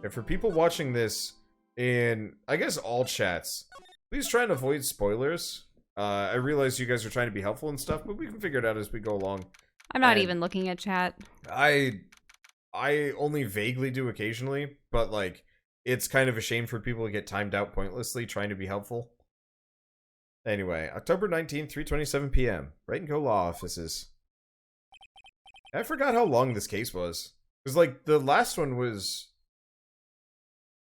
And for people watching this in, I guess, all chats, please try and avoid spoilers. I realize you guys are trying to be helpful and stuff, but we can figure it out as we go along. I'm not even looking at chat. I only vaguely do occasionally, but, like, it's kind of a shame for people to get timed out pointlessly trying to be helpful. Anyway, October 19th, 3:27 p.m. Wright & Co. Law Offices. I forgot how long this case was. Because, like, the last one was...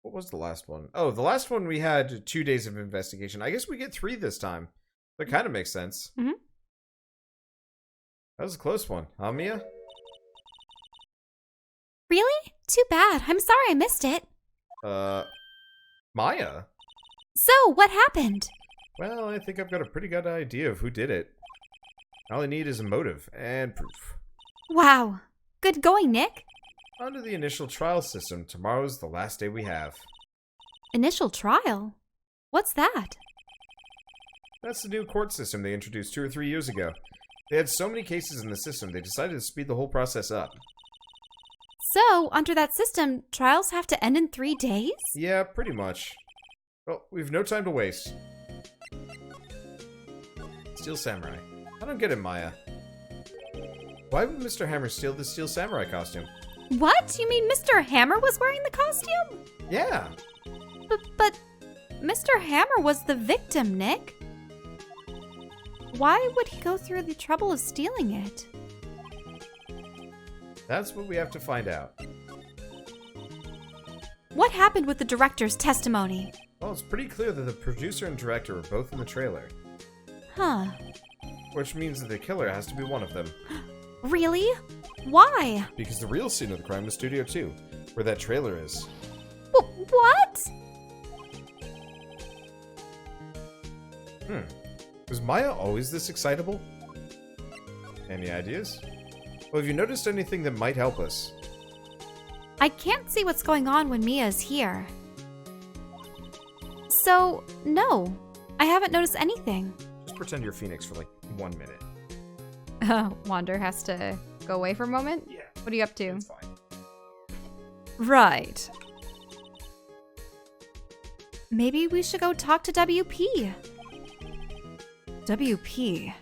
What was the last one? Oh, the last one we had 2 days of investigation. I guess we get 3 this time. That kind of makes sense. Mm-hmm. That was a close one, huh, Mia? Really? Too bad. I'm sorry I missed it. Maya? So, what happened? Well, I think I've got a pretty good idea of who did it. All I need is a motive and proof. Wow. Good going, Nick. On to the initial trial system. Tomorrow's the last day we have. Initial trial? What's that? That's the new court system they introduced 2 or 3 years ago. They had so many cases in the system, they decided to speed the whole process up. So, under that system, trials have to end in 3 days? Yeah, pretty much. Well, we've no time to waste. Steel Samurai. I don't get it, Maya. Why would Mr. Hammer steal the Steel Samurai costume? What? You mean Mr. Hammer was wearing the costume? Yeah. But Mr. Hammer was the victim, Nick. Why would he go through the trouble of stealing it? That's what we have to find out. What happened with the director's testimony? Well, it's pretty clear that the producer and director were both in the trailer. Huh. Which means that the killer has to be one of them. Really? Why? Because the real scene of the crime was Studio 2, where that trailer is. What? Was Maya always this excitable? Any ideas? Well, have you noticed anything that might help us? I can't see what's going on when Mia is here. So, no. I haven't noticed anything. Just pretend you're Phoenix for like 1 minute. Wander has to go away for a moment? Yeah. What are you up to? It's fine. Right. Maybe we should go talk to WP. WP.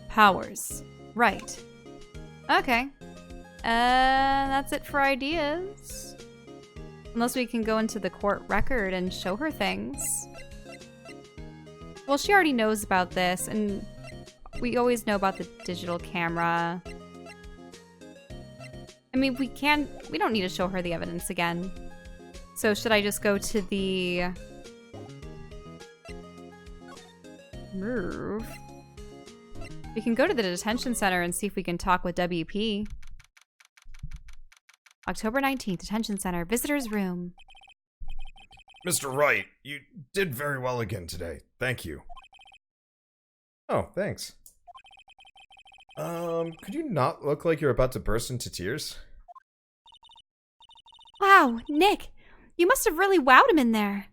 Powers. Right. Okay. That's it for ideas. Unless we can go into the court record and show her things. Well, she already knows about this, and we always know about the digital camera. I mean, we don't need to show her the evidence again. So should I just go to the roof? We can go to the detention center and see if we can talk with WP. October 19th, detention center, visitor's room. Mr. Wright, you did very well again today. Thank you. Oh, thanks. Could you not look like you're about to burst into tears? Wow, Nick, you must have really wowed him in there.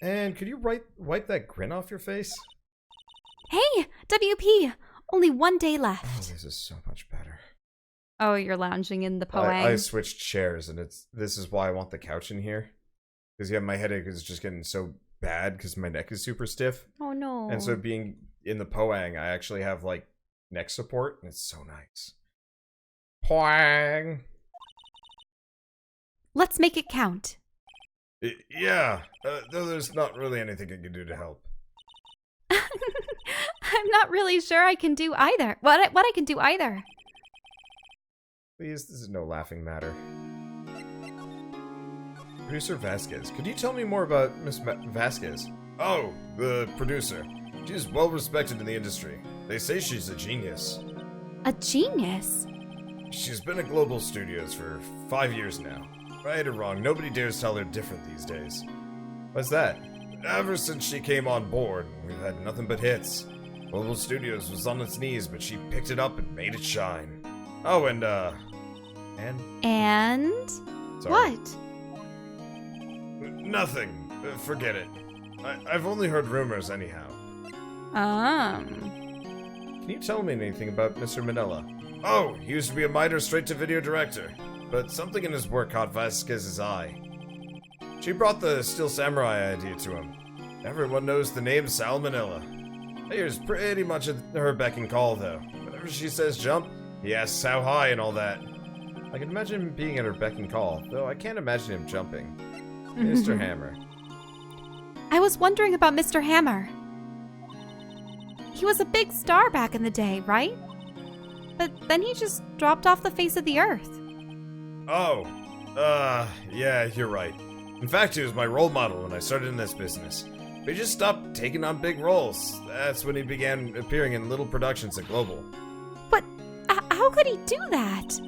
And could you wipe that grin off your face? Hey, WP, only 1 day Oh, left. this is so much better. Oh, you're lounging in the poang. I switched chairs, and this is why I want the couch in here. Because yeah, my headache is just getting so bad because my neck is super stiff. Oh no. And so being in the poang, I actually have like neck support, and it's so nice. Poang! Let's make it count. Yeah, though there's not really anything I can do to help. I'm not really sure I can do either. What I can do either. Please, this is no laughing matter. Producer Vasquez, could you tell me more about Miss Vasquez? Oh, the producer. She's well respected in the industry. They say she's a genius. A genius? She's been at Global Studios for 5 years now. Right or wrong, nobody dares tell her different these days. What's that? Ever since she came on board, we've had nothing but hits. Global Studios was on its knees, but she picked it up and made it shine. Oh, and And? Sorry. What? Nothing. Forget it. I've only heard rumors anyhow. Can you tell me anything about Mr. Manila? Oh, he used to be a minor straight-to-video director. but something in his work caught Vasquez's eye. She brought the Steel Samurai idea to him. Everyone knows the name Salmonella. Here's pretty much at her beck and call, though. Whenever she says jump, he asks how high and all that. I can imagine him being at her beck and call, though I can't imagine him jumping. Mr. Hammer. I was wondering about Mr. Hammer. He was a big star back in the day, right? But then he just dropped off the face of the earth. Oh, yeah, you're right. In fact, he was my role model when I started in this business. But he just stopped taking on big roles. That's when he began appearing in little productions at Global. But how could he do that?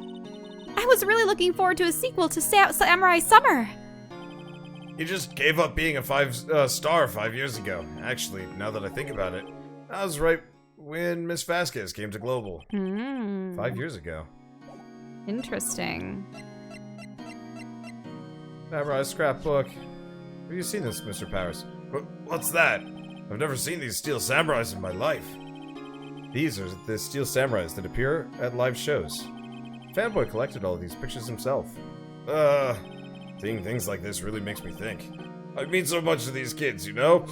I was really looking forward to a sequel to Samurai Summer. He just gave up being a five-star 5 years ago. Actually, now that I think about it, that was right when Miss Vasquez came to Global. 5 years ago. Interesting. Samurai scrapbook. Have you seen this, Mr. Powers? What's that? I've never seen these steel samurais in my life. These are the steel samurais that appear at live shows. Fanboy collected all of these pictures himself. Seeing things like this really makes me think. I mean so much to these kids, you know?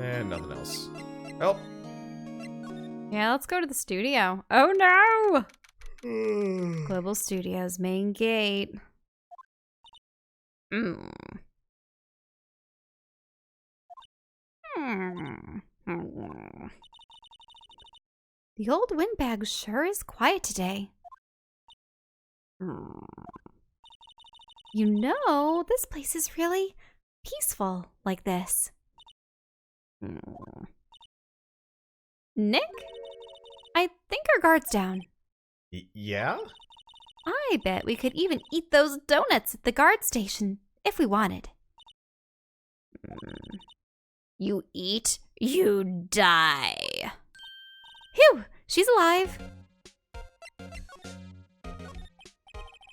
And nothing else. Help! Yeah, let's go to the studio. Oh no! Global Studios main gate. The old windbag sure is quiet today. You know, this place is really peaceful like this. Nick? I think our guard's down. Yeah? I bet we could even eat those donuts at the guard station if we wanted. You eat, you die. Phew! She's alive.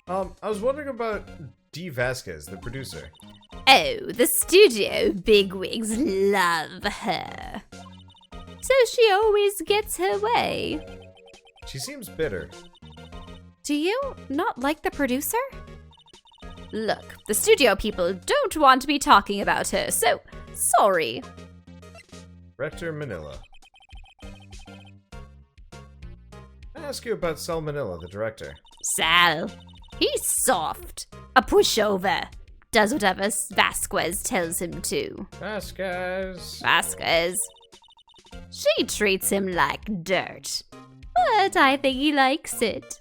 I was wondering about Dee Vasquez, the producer. Oh, the studio bigwigs love her. So she always gets her way. She seems bitter. Do you not like the producer? Look, the studio people don't want to be talking about her, so sorry. Rector Manila. I ask you about Sal Manila, the director. Sal, he's soft. A pushover. Does whatever Vasquez tells him to. Vasquez. She treats him like dirt. But I think he likes it.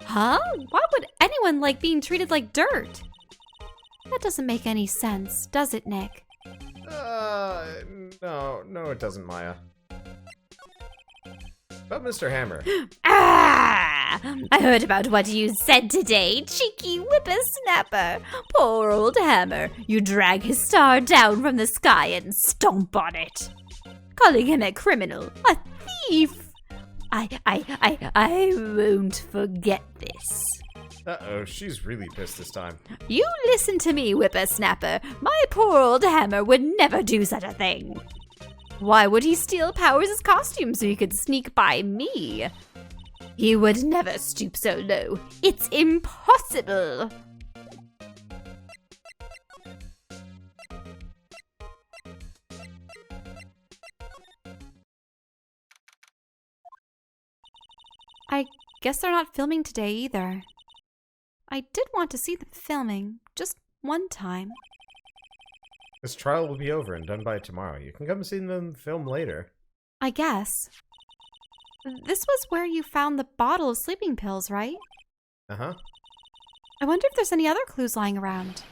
Huh? Why would anyone like being treated like dirt? That doesn't make any sense, does it, Nick? No, it doesn't, Maya. About Mr. Hammer. Ah! I heard about what you said today, cheeky whippersnapper. Poor old Hammer. You drag his star down from the sky and stomp on it. Calling him a criminal, a thief. I won't forget this. Uh-oh, she's really pissed this time. You listen to me, whippersnapper. My poor old Hammer would never do such a thing. Why would he steal Powers' costume so he could sneak by me? He would never stoop so low. It's impossible. I guess they're not filming today either. I did want to see them filming, just one time. This trial will be over and done by tomorrow. You can come see them film later. I guess. This was where you found the bottle of sleeping pills, right? Uh-huh. I wonder if there's any other clues lying around.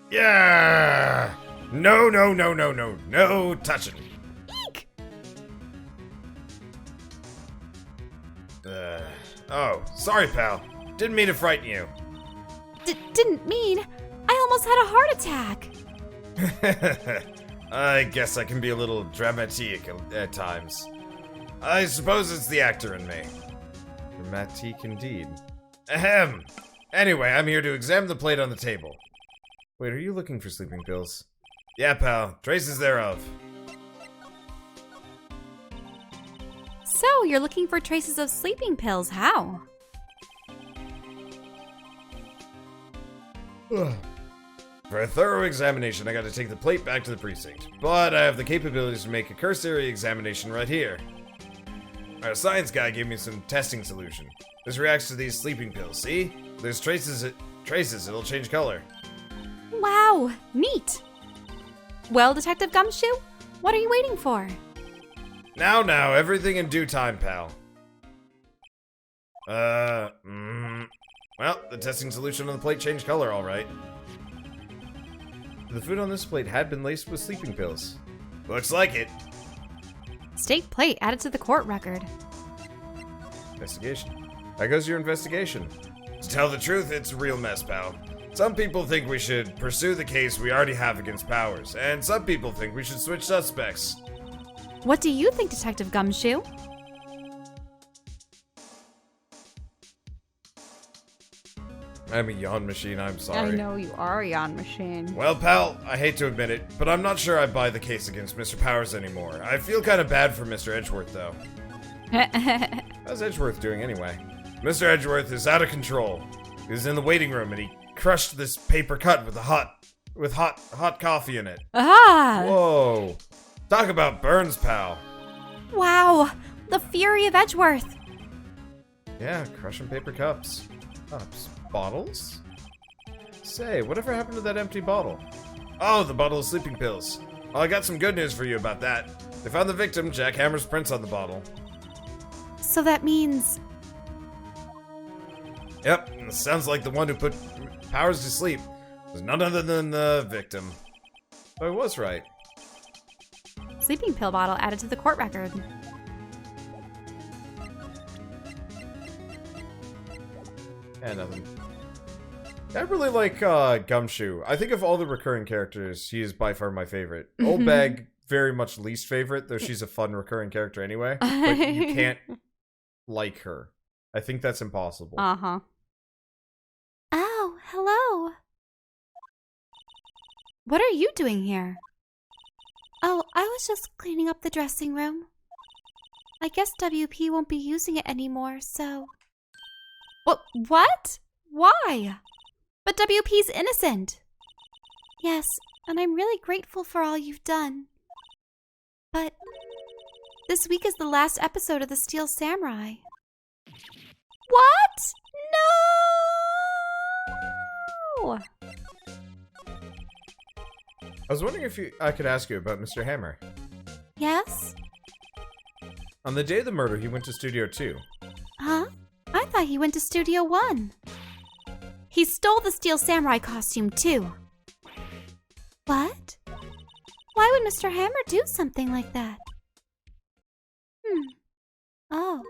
Yeah! No touching. Eek! Oh, sorry, pal. Didn't mean to frighten you. Didn't mean. I almost had a heart attack. I guess I can be a little dramatique at times. I suppose it's the actor in me. Dramatique indeed. Ahem. Anyway, I'm here to examine the plate on the table. Wait, are you looking for sleeping pills? Yeah, pal. Traces thereof. So, you're looking for traces of sleeping pills. How? For a thorough examination, I gotta take the plate back to the precinct. But I have the capabilities to make a cursory examination right here. Our science guy gave me some testing solution. This reacts to these sleeping pills, see? There's traces, it'll change color. Wow, neat. Well, Detective Gumshoe, what are you waiting for? Now, everything in due time, pal. Well, the testing solution on the plate changed color, alright. The food on this plate had been laced with sleeping pills. Looks like it. State plate added to the court record. Investigation. How goes your investigation? To tell the truth, it's a real mess, pal. Some people think we should pursue the case we already have against Powers, and some people think we should switch suspects. What do you think, Detective Gumshoe? I'm a yawn machine, I'm sorry. I know you are a yawn machine. Well, pal, I hate to admit it, but I'm not sure I buy the case against Mr. Powers anymore. I feel kind of bad for Mr. Edgeworth, though. How's Edgeworth doing anyway? Mr. Edgeworth is out of control. He was in the waiting room and he crushed this paper cut with hot coffee in it. Ah! Whoa. Talk about burns, pal. Wow, the fury of Edgeworth. Yeah, crushing paper cups. Bottles? Say, whatever happened to that empty bottle? Oh, the bottle of sleeping pills. Well, I got some good news for you about that. They found the victim, Jack Hammer's prints on the bottle. So that means... Yep, sounds like the one who put Powers to sleep was none other than the victim. So I was right. Sleeping pill bottle added to the court record. Yeah, nothing. I really like Gumshoe. I think of all the recurring characters, he is by far my favorite. Oldbag, very much least favorite, though she's a fun recurring character anyway. But you can't like her. I think that's impossible. Uh-huh. Oh, hello. What are you doing here? Oh, I was just cleaning up the dressing room. I guess WP won't be using it anymore, so... What? Why? But WP's innocent. Yes, and I'm really grateful for all you've done. But this week is the last episode of The Steel Samurai. What? No! I was wondering if I could ask you about Mr. Hammer. Yes? On the day of the murder, he went to Studio 2. Huh? I thought he went to Studio 1. He stole the Steel Samurai costume, too. What? Why would Mr. Hammer do something like that? Oh.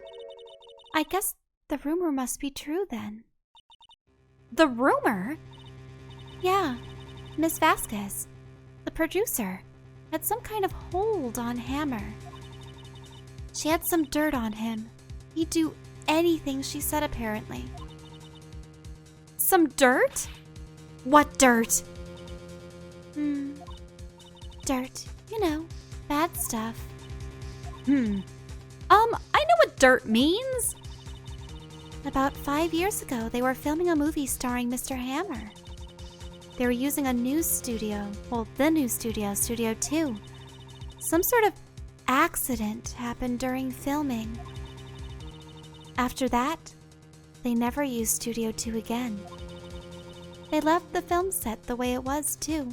I guess the rumor must be true, then. The rumor? Yeah. Miss Vasquez, the producer, had some kind of hold on Hammer. She had some dirt on him. He'd do anything she said, apparently. Some dirt? What dirt? Dirt. You know, bad stuff. I know what dirt means. About 5 years ago, they were filming a movie starring Mr. Hammer. They were using a news studio. Well, the news studio, Studio 2. Some sort of accident happened during filming. After that, they never used Studio 2 again. They left the film set the way it was, too.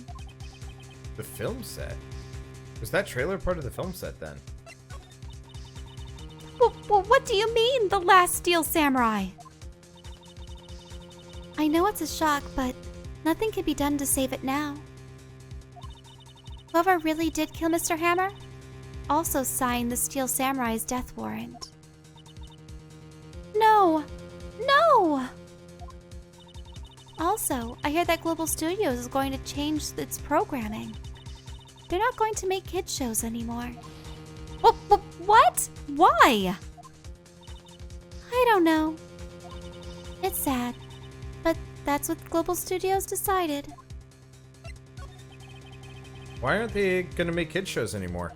The film set? Was that trailer part of the film set then? Well, what do you mean, The Last Steel Samurai? I know it's a shock, but nothing can be done to save it now. Whoever really did kill Mr. Hammer also signed the Steel Samurai's death warrant. No! No! Also, I hear that Global Studios is going to change its programming. They're not going to make kids shows anymore. What? Why? I don't know. It's sad, but that's what Global Studios decided. Why aren't they gonna make kids shows anymore?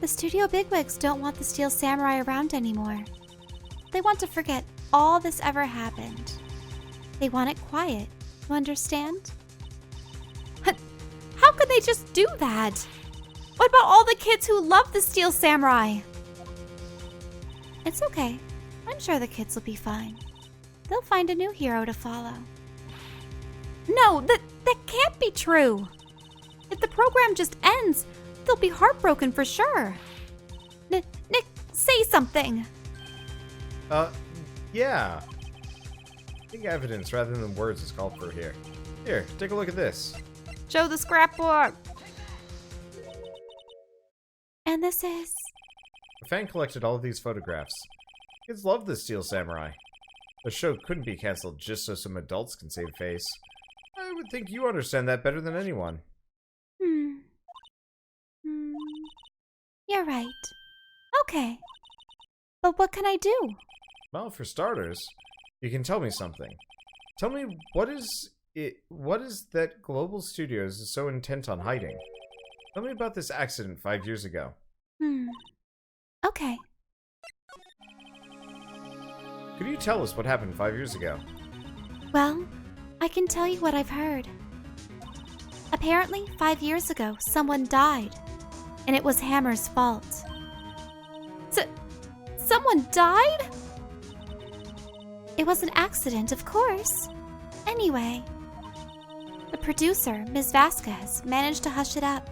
The studio bigwigs don't want the Steel Samurai around anymore. They want to forget all this ever happened. They want it quiet. You understand? How could they just do that? What about all the kids who love the Steel Samurai? It's okay. I'm sure the kids will be fine. They'll find a new hero to follow. No, that can't be true. If the program just ends, they'll be heartbroken for sure. Nick, say something. Yeah. I think evidence rather than words is called for here. Here, take a look at this. Show the scrapbook. And this is... A fan collected all of these photographs. Kids love the Steel Samurai. The show couldn't be cancelled just so some adults can save face. I would think you understand that better than anyone. You're right. Okay. But what can I do? Well, for starters, you can tell me something. Tell me what is that Global Studios is so intent on hiding? Tell me about this accident 5 years ago. Okay. Could you tell us what happened 5 years ago? Well, I can tell you what I've heard. Apparently, 5 years ago, someone died. And it was Hammer's fault. Someone died? It was an accident, of course. Anyway, the producer, Ms. Vasquez, managed to hush it up.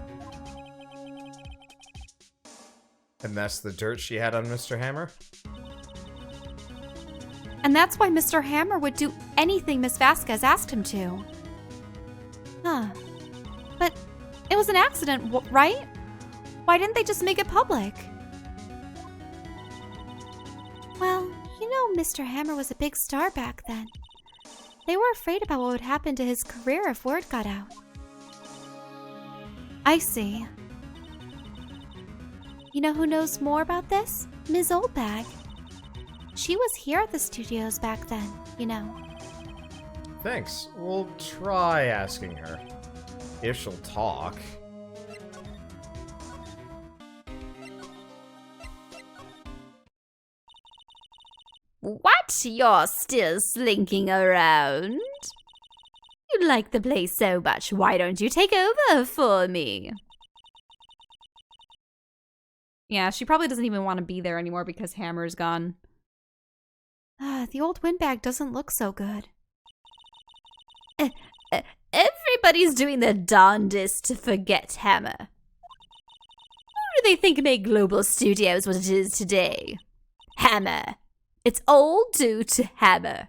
And that's the dirt she had on Mr. Hammer? And that's why Mr. Hammer would do anything Miss Vasquez asked him to. Huh. But it was an accident, right? Why didn't they just make it public? Well, you know Mr. Hammer was a big star back then. They were afraid about what would happen to his career if word got out. I see. You know who knows more about this? Ms. Oldbag. She was here at the studios back then, you know. Thanks. We'll try asking her. If she'll talk. What? You're still slinking around? You like the place so much, why don't you take over for me? Yeah, she probably doesn't even want to be there anymore because Hammer's gone. The old windbag doesn't look so good. Everybody's doing their darndest to forget Hammer. Who do they think made Global Studios what it is today? Hammer. It's all due to Hammer.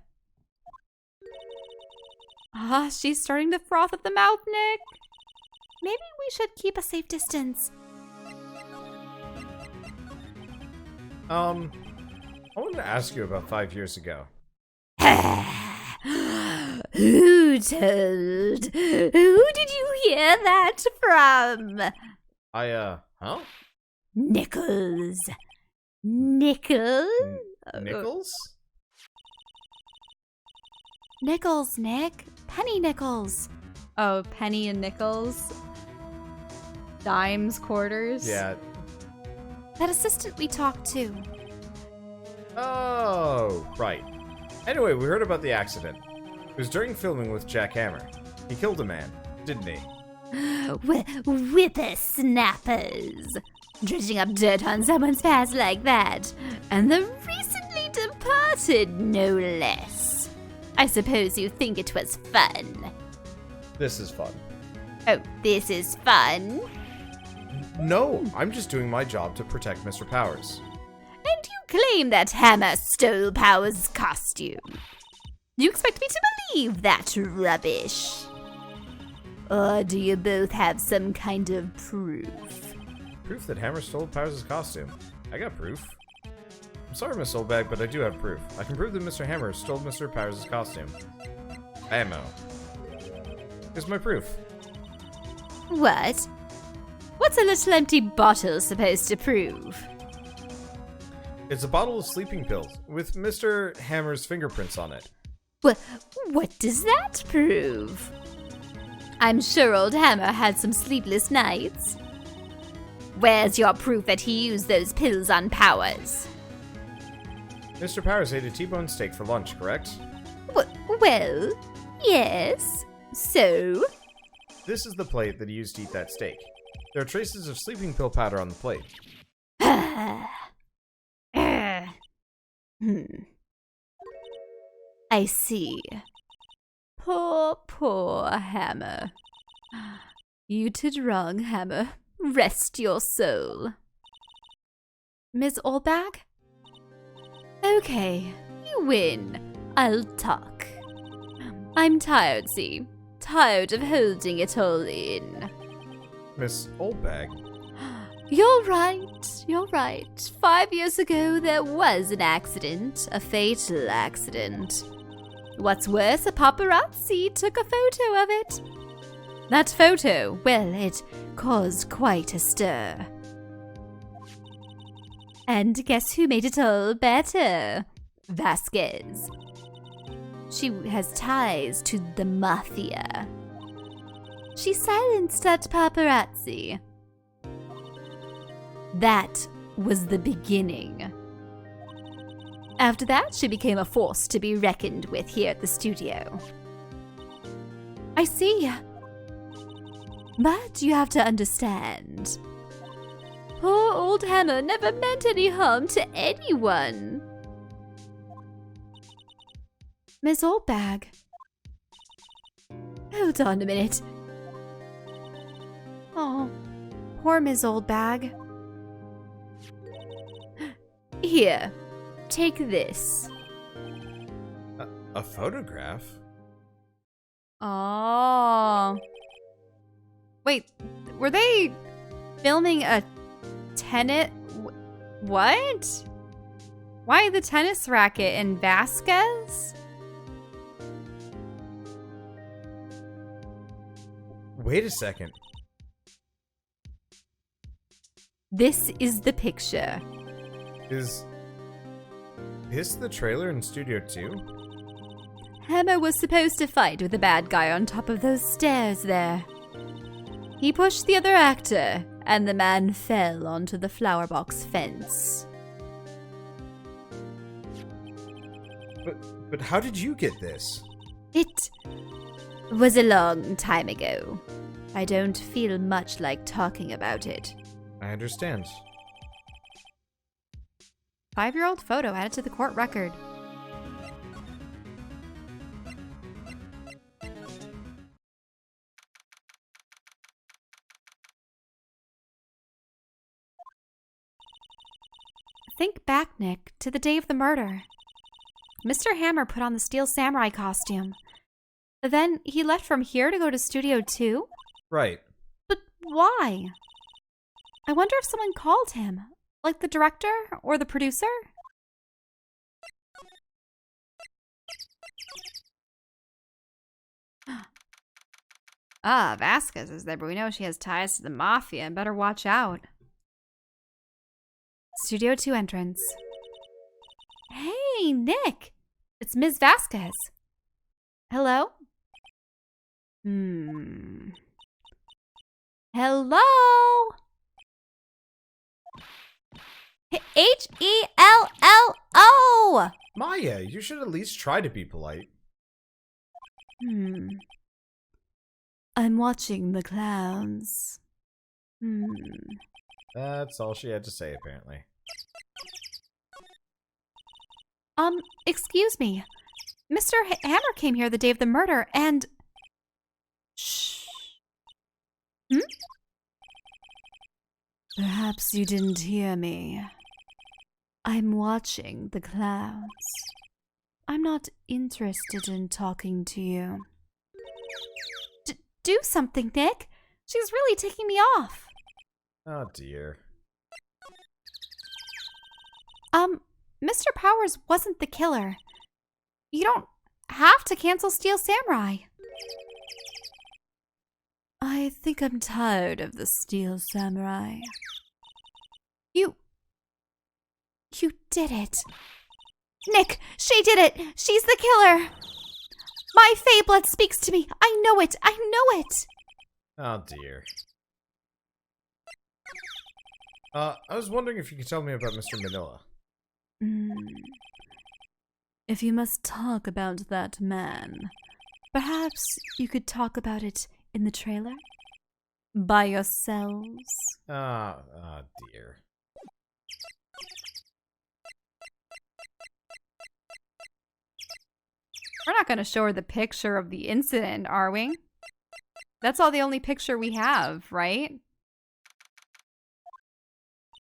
She's starting to froth at the mouth, Nick. Maybe we should keep a safe distance. I wanted to ask you about 5 years ago. Who told? Who did you hear that from? Huh? Nichols. Nichols? Nichols? Nichols, Nick. Penny Nichols. Oh, penny and nickels. Dimes, quarters. Yeah. That assistant we talked to. Oh, right. Anyway, we heard about the accident. It was during filming with Jack Hammer. He killed a man, didn't he? Whippersnappers. Dredging up dirt on someone's past like that. And the recently departed, no less. I suppose you think it was fun. This is fun. Oh, this is fun? No, I'm just doing my job to protect Mr. Powers. And you claim that Hammer stole Powers' costume. You expect me to believe that rubbish? Or do you both have some kind of proof? Proof that Hammer stole Powers' costume. I got proof. I'm sorry, Miss Oldbag, but I do have proof. I can prove that Mr. Hammer stole Mr. Powers' costume. Ammo. Here's my proof. What? What's a little empty bottle supposed to prove? It's a bottle of sleeping pills with Mr. Hammer's fingerprints on it. What does that prove? I'm sure old Hammer had some sleepless nights. Where's your proof that he used those pills on Powers? Mr. Powers ate a T-bone steak for lunch, correct? Well, yes. So? This is the plate that he used to eat that steak. There are traces of sleeping pill powder on the plate. I see. Poor Hammer. You did wrong, Hammer. Rest your soul. Ms. Oldbag? Okay, you win. I'll talk. I'm tired, see? Tired of holding it all in. Miss Oldbag? You're right. 5 years ago, there was an accident, a fatal accident. What's worse, a paparazzi took a photo of it. That photo, well, it caused quite a stir. And guess who made it all better? Vasquez. She has ties to the mafia. She silenced that paparazzi. That was the beginning. After that, she became a force to be reckoned with here at the studio. I see. But you have to understand. Poor old Hammer never meant any harm to anyone. Ms. Oldbag. Hold on a minute. Oh, poor Ms. Oldbag. Here, take this. A photograph? Oh. Wait, were they filming a tennis? What? Why the tennis racket in Vasquez? Wait a second. This is the picture. Is this the trailer in Studio 2? Hammer was supposed to fight with the bad guy on top of those stairs there. He pushed the other actor, and the man fell onto the flower box fence. But how did you get this? It was a long time ago. I don't feel much like talking about it. I understand. 5-year-old photo added to the court record. Think back, Nick, to the day of the murder. Mr. Hammer put on the Steel Samurai costume. Then he left from here to go to Studio 2? Right. But why? I wonder if someone called him. Like the director or the producer? Vasquez is there, but we know she has ties to the mafia and better watch out. Studio 2 entrance. Hey, Nick! It's Ms. Vasquez. Hello? Hello? Hello! Maya, you should at least try to be polite. I'm watching the clowns. That's all she had to say, apparently. Excuse me. Mr. Hammer came here the day of the murder and... Shh. Perhaps you didn't hear me. I'm watching the clowns. I'm not interested in talking to you. Do something, Nick. She's really taking me off. Oh dear. Mr. Powers wasn't the killer. You don't have to cancel Steel Samurai. I think I'm tired of the Steel Samurai. You did it. Nick, she did it. She's the killer. My Fae blood speaks to me. I know it. Oh dear. I was wondering if you could tell me about Mr. Manila. If you must talk about that man, perhaps you could talk about it in the trailer? By yourselves? Dear. We're not going to show her the picture of the incident, are we? That's all the only picture we have, right?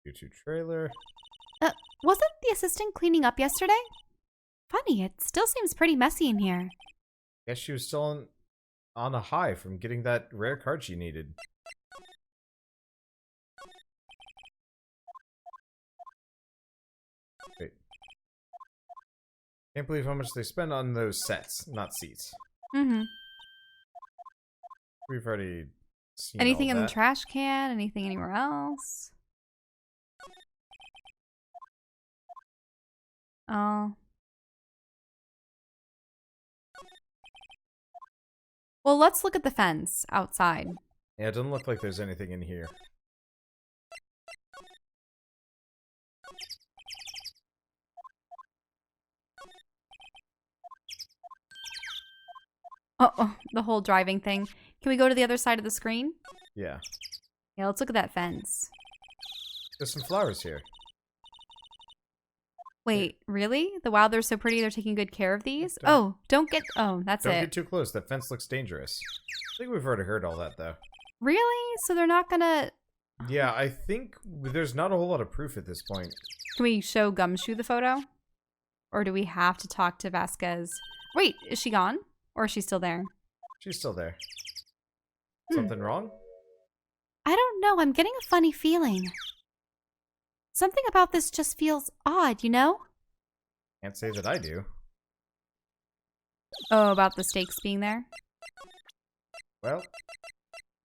YouTube trailer. Wasn't the assistant cleaning up yesterday? Funny, it still seems pretty messy in here. Guess she was still on a high from getting that rare card she needed. Wait. Can't believe how much they spend on those sets, not seats. Mm-hmm. We've already seen Anything all in the that. trash can? Anything anywhere else? Oh. Well, let's look at the fence outside. Yeah, it doesn't look like there's anything in here. Oh, the whole driving thing. Can we go to the other side of the screen? Yeah. Yeah, let's look at that fence. There's some flowers here. Wait, really? The wow, they're so pretty, they're taking good care of these? Don't- Oh, don't get... Oh, that's Don't it. get too close. That fence looks dangerous. I think we've already heard all that, though. Really? So they're not gonna... Yeah, I think there's not a whole lot of proof at this point. Can we show Gumshoe the photo? Or do we have to talk to Vasquez? Wait, is she gone? Or is she still there? She's still there. Hmm. Something wrong? I don't know, I'm getting a funny feeling. Something about this just feels odd, you know? Can't say that I do. Oh, about the stakes being there? Well,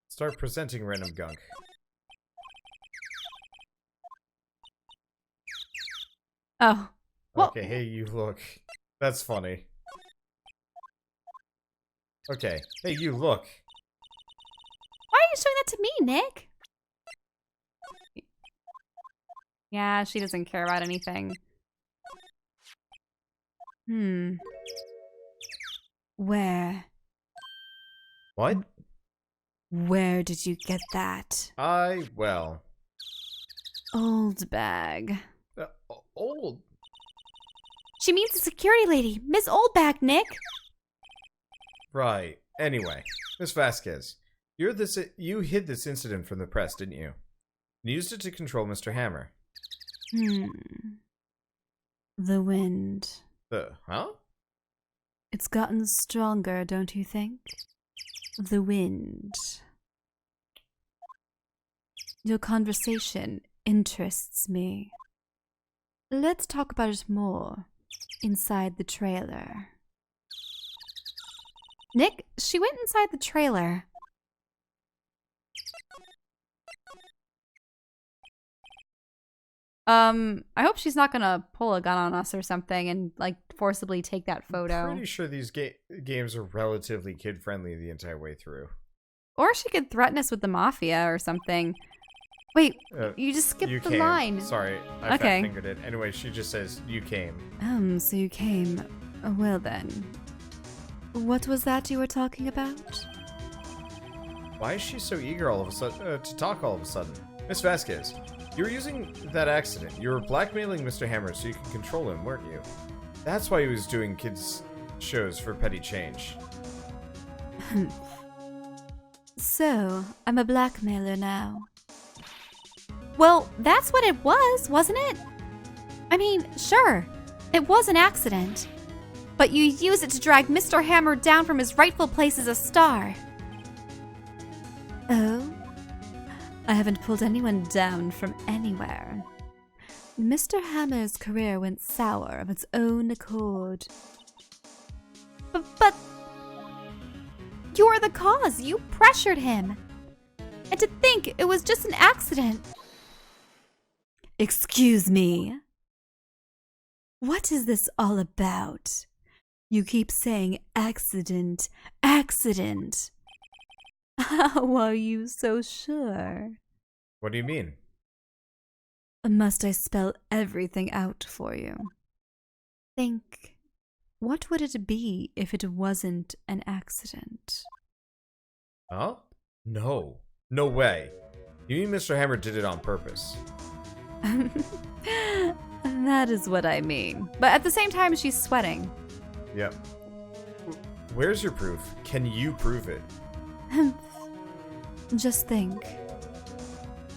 start presenting random gunk. Oh. Well, Okay, hey, you look. That's funny. Okay, hey, you look. Why are you showing that to me, Nick? yeah, she doesn't care about anything. Where? What? Where did you get that? Well, Oldbag. old. She means the security lady, Miss Oldbag, Nick. Right. Anyway, Miss Vasquez, you hid this incident from the press, didn't you? And used it to control Mr. Hammer. The wind. Huh? It's gotten stronger, don't you think? The wind. Your conversation interests me. Let's talk about it more inside the trailer. Nick, she went inside the trailer. I hope she's not gonna pull a gun on us or something and, like, forcibly take that photo. Pretty sure these games are relatively kid-friendly the entire way through. Or she could threaten us with the mafia or something. Wait, you just skipped You the came. line. Sorry, I Okay. fat-fingered it. Anyway, she just says, you came. So you came. Well then. What was that you were talking about? Why is she so eager all of a sudden to talk all of a sudden? Miss Vasquez, you were using that accident. You were blackmailing Mr. Hammer so you could control him, weren't you? That's why he was doing kids' shows for petty change. So, I'm a blackmailer now. Well, that's what it was, wasn't it? I mean, sure, it was an accident. But you used it to drag Mr. Hammer down from his rightful place as a star. Oh? I haven't pulled anyone down from anywhere. Mr. Hammer's career went sour of its own accord. But you're the cause. You pressured him. And to think it was just an accident. Excuse me. What is this all about? You keep saying accident, accident. How are you so sure? What do you mean? Must I spell everything out for you? Think, what would it be if it wasn't an accident? Huh? No. No way. You mean Mr. Hammer did it on purpose? That is what I mean. But at the same time, she's sweating. Yep. Where's your proof? Can you prove it? Just think.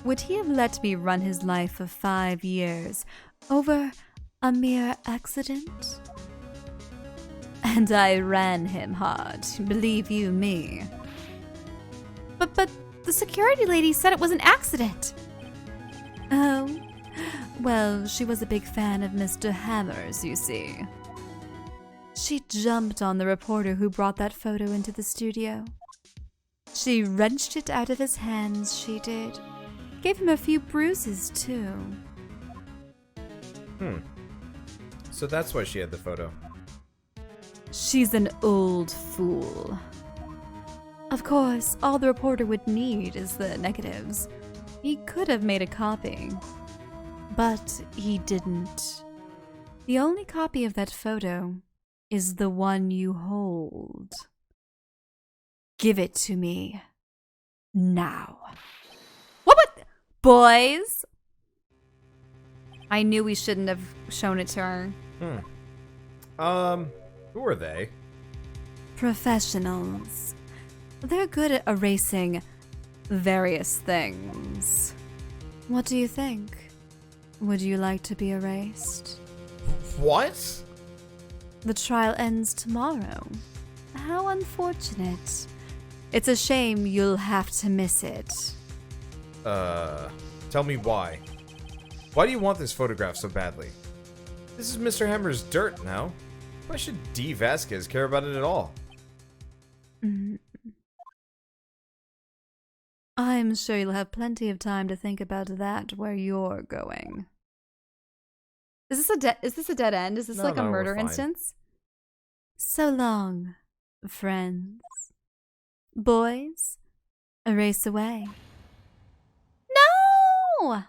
Would he have let me run his life for 5 years over a mere accident? And I ran him hard, believe you me. But the security lady said it was an accident. Oh, well, she was a big fan of Mr. Hammer's, you see. She jumped on the reporter who brought that photo into the studio. She wrenched it out of his hands, she did. Gave him a few bruises, too. So that's why she had the photo. She's an old fool. Of course, all the reporter would need is the negatives. He could have made a copy. But he didn't. The only copy of that photo is the one you hold. Give it to me. Now. What? Boys? I knew we shouldn't have shown it to her. Who are they? Professionals. They're good at erasing various things. What do you think? Would you like to be erased? What? The trial ends tomorrow. How unfortunate. It's a shame you'll have to miss it. Tell me why. Why do you want this photograph so badly? This is Mr. Hammer's dirt now. Why should Dee Vasquez care about it at all? I'm sure you'll have plenty of time to think about that where you're going. Is this a dead end? Is this No, like a no, we're murder fine. instance? So long, friends. Boys, erase away. No!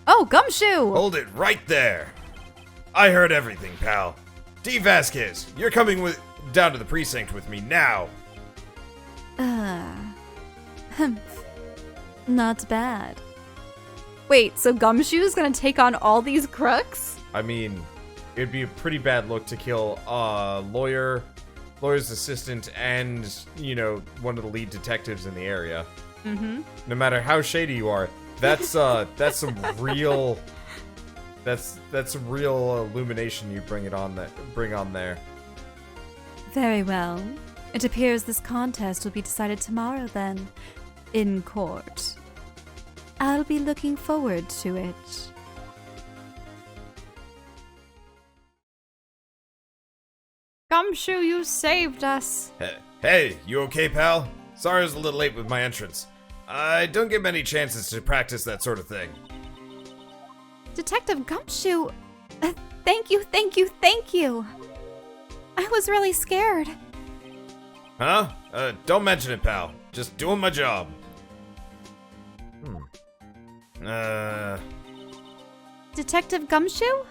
Oh, Gumshoe! Hold it right there. I heard everything, pal. Dee Vasquez, you're coming down to the precinct with me now. Not bad. Wait, so Gumshoe's gonna take on all these crooks? I mean, it'd be a pretty bad look to kill a lawyer's assistant, and, you know, one of the lead detectives in the area. Mm-hmm. No matter how shady you are, that's some real some real illumination you bring on there. Very well. It appears this contest will be decided tomorrow then, in court. I'll be looking forward to it. Gumshoe, you saved us. Hey, you okay, pal? Sorry I was a little late with my entrance. I don't get many chances to practice that sort of thing. Detective Gumshoe, thank you. I was really scared. Huh? Don't mention it, pal. Just doing my job. Detective Gumshoe?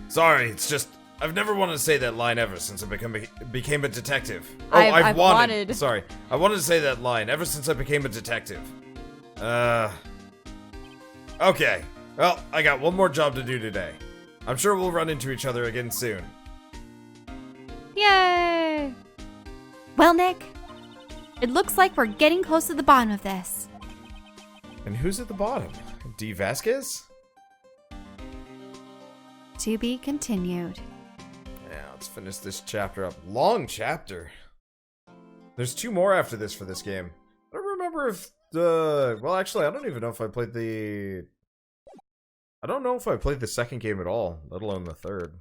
Sorry, it's just I've never wanted to say that line ever since I became a detective. Oh, I've wanted. Sorry, I wanted to say that line ever since I became a detective. Okay. Well, I got one more job to do today. I'm sure we'll run into each other again soon. Yay! Well, Nick, it looks like we're getting close to the bottom of this. And who's at the bottom? Dee Vasquez? To be continued. Yeah, let's finish this chapter up. Long chapter. There's 2 more after this for this game. I don't remember if well, actually, I don't even know if I played the... I don't know if I played the second game at all, let alone the third.